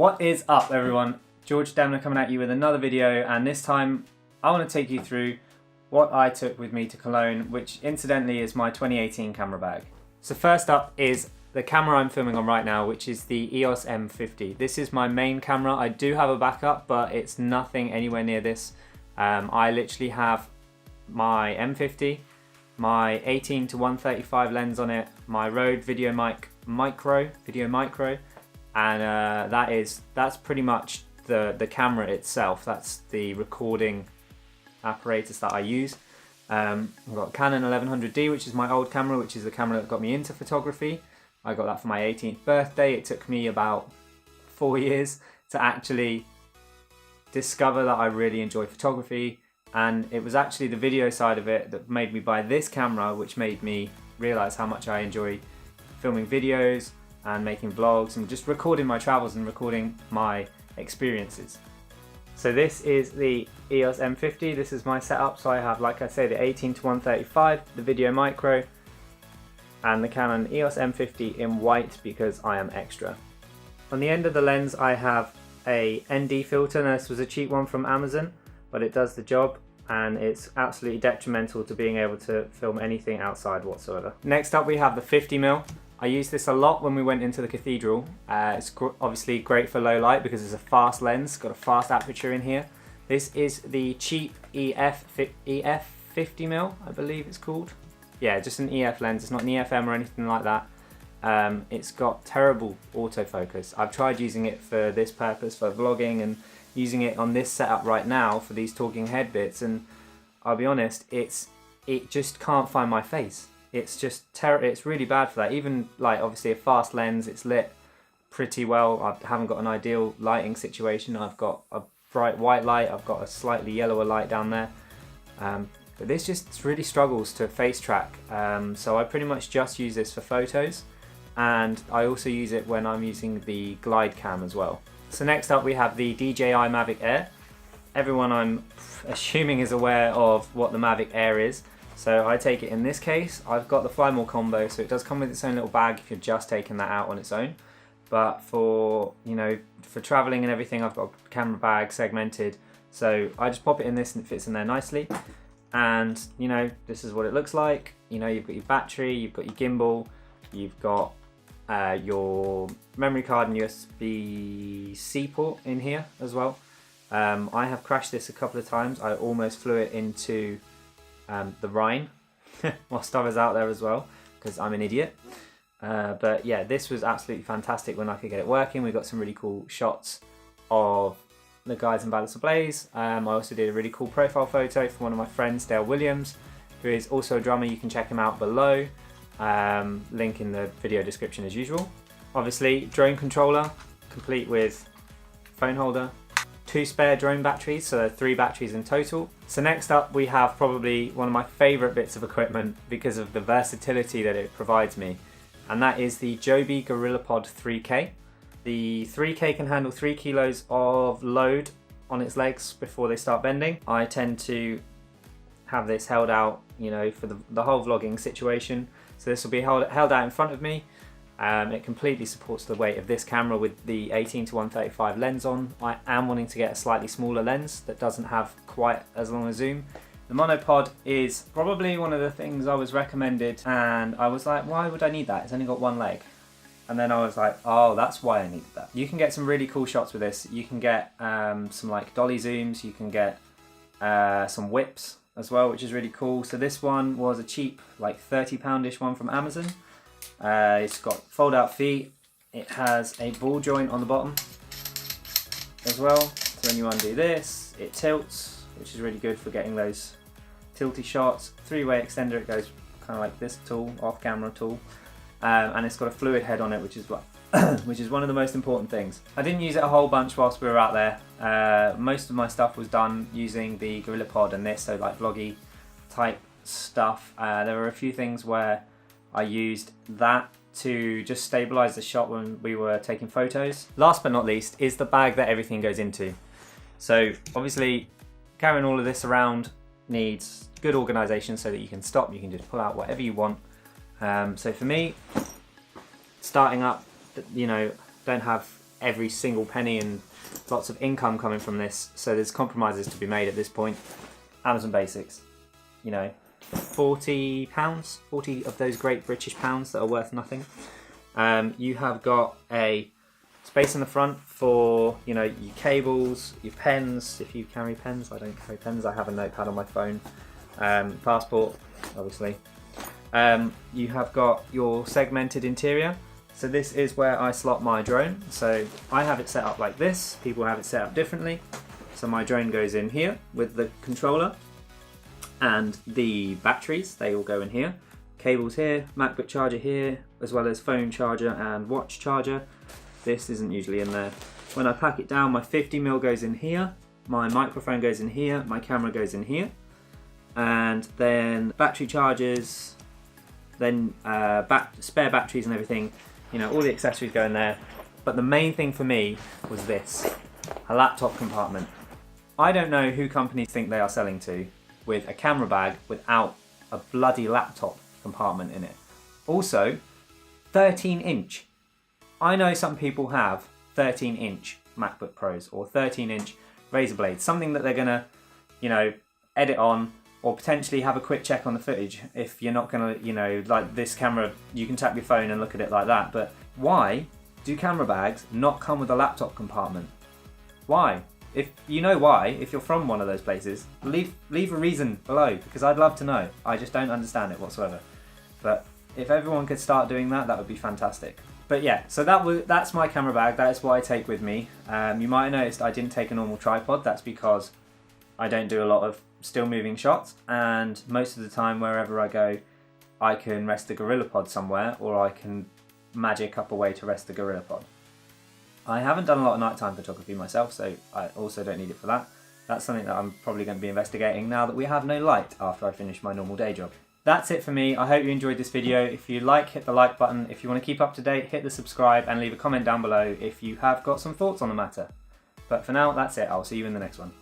What is up everyone? George Demner coming at you with another video, and this time I want to take you through what I took with me to Cologne, which incidentally is my 2018 camera bag. So first up is the camera I'm filming on right now, which is the EOS M50. This is my main camera. I do have a backup, but it's nothing anywhere near this. I literally have my M50, my 18-135 lens on it, my Rode Video Micro, and that's pretty much the camera itself. That's the recording apparatus that I use. I've got Canon 1100D, which is my old camera, which is the camera that got me into photography. I got that for my 18th birthday. It took me about 4 years to actually discover that I really enjoy photography, and it was actually the video side of it that made me buy this camera, which made me realize how much I enjoy filming videos and making vlogs and just recording my travels and recording my experiences. So this is the EOS M50. This is my setup. So I have, like I say, the 18-135, the Video Micro, and the Canon EOS M50 in white because I am extra. On the end of the lens I have a ND filter. Now, this was a cheap one from Amazon, but it does the job, and it's absolutely detrimental to being able to film anything outside whatsoever. Next up we have the 50mm. I used this a lot when we went into the cathedral. It's obviously great for low light because it's a fast lens, got a fast aperture in here. This is the cheap EF 50mm, I believe it's called. Yeah, just an EF lens, it's not an EFM or anything like that. It's got terrible autofocus. I've tried using it for this purpose, for vlogging, and using it on this setup right now for these talking head bits, and I'll be honest, it just can't find my face. It's just it's really bad for that. Even like obviously a fast lens, it's lit pretty well. I haven't got an ideal lighting situation. I've got a bright white light, I've got a slightly yellower light down there. But this just really struggles to face track. So I pretty much just use this for photos, and I also use it when I'm using the glide cam as well. So next up we have the DJI Mavic Air. Everyone, I'm assuming, is aware of what the Mavic Air is. So I take it in this case. I've got the Fly More combo, so it does come with its own little bag if you're just taking that out on its own. But for, you know, for traveling and everything, I've got a camera bag segmented. So I just pop it in this and it fits in there nicely. And, you know, this is what it looks like. You know, you've got your battery, you've got your gimbal, you've got your memory card and USB-C port in here as well. I have crashed this a couple of times. I almost flew it into the Rhine whilst I was out there as well, because I'm an idiot. But yeah, this was absolutely fantastic when I could get it working. We got some really cool shots of the guys in Battle Blaze. I also did a really cool profile photo for one of my friends, Dayle Williams, who is also a drummer. You can check him out below. Link in the video description as usual. Obviously, drone controller, complete with phone holder, 2 spare drone batteries, so 3 batteries in total. So next up we have probably one of my favourite bits of equipment because of the versatility that it provides me, and that is the Joby Gorillapod 3K. The 3K can handle 3 kilos of load on its legs before they start bending. I tend to have this held out, you know, for the whole vlogging situation. So this will be held out in front of me. It completely supports the weight of this camera with the 18-135 lens on. I am wanting to get a slightly smaller lens that doesn't have quite as long a zoom. The monopod is probably one of the things I was recommended, and I was like, why would I need that? It's only got 1 leg. And then I was like, oh, that's why I needed that. You can get some really cool shots with this. You can get some like dolly zooms, you can get some whips as well, which is really cool. So this one was a cheap, like £30-ish one from Amazon. It's got fold out feet. It has a ball joint on the bottom as well. So when you undo this, it tilts, which is really good for getting those tilty shots. 3-way extender, it goes kind of like this tool, off camera tool. And it's got a fluid head on it, which is which is one of the most important things. I didn't use it a whole bunch whilst we were out there. Most of my stuff was done using the Gorillapod and this, so like vloggy type stuff. There were a few things where I used that to just stabilize the shot when we were taking photos. Last but not least is the bag that everything goes into. So obviously carrying all of this around needs good organization so that you can stop, you can just pull out whatever you want. So for me, starting up, you know, don't have every single penny and lots of income coming from this, so there's compromises to be made at this point. Amazon Basics, you know, £40, 40 of those great British pounds that are worth nothing. You have got a space in the front for, you know, your cables, your pens, if you carry pens. I don't carry pens, I have a notepad on my phone. Passport, obviously. You have got your segmented interior. So this is where I slot my drone. So I have it set up like this, people have it set up differently. So my drone goes in here with the controller, and the batteries, they all go in here. Cables here, MacBook charger here, as well as phone charger and watch charger. This isn't usually in there. When I pack it down, my 50mm goes in here, my microphone goes in here, my camera goes in here, and then battery chargers, then spare batteries and everything, you know, all the accessories go in there. But the main thing for me was this, a laptop compartment. I don't know who companies think they are selling to with a camera bag without a bloody laptop compartment in it. Also, 13-inch. I know some people have 13-inch MacBook Pros or 13-inch Razer Blades, something that they're gonna, you know, edit on, or potentially have a quick check on the footage. If you're not gonna, you know, like this camera, you can tap your phone and look at it like that. But why do camera bags not come with a laptop compartment? Why? If you know why, if you're from one of those places, leave a reason below, because I'd love to know. I just don't understand it whatsoever. But if everyone could start doing that, that would be fantastic. But yeah, so that's my camera bag. That is what I take with me. You might have noticed I didn't take a normal tripod. That's because I don't do a lot of still moving shots, and most of the time wherever I go, I can rest the Gorillapod somewhere, or I can magic up a way to rest the Gorillapod. I haven't done a lot of nighttime photography myself, so I also don't need it for that. That's something that I'm probably going to be investigating now that we have no light after I finish my normal day job. That's it for me. I hope you enjoyed this video. If you like, hit the like button. If you want to keep up to date, hit the subscribe and leave a comment down below if you have got some thoughts on the matter. But for now, that's it. I'll see you in the next one.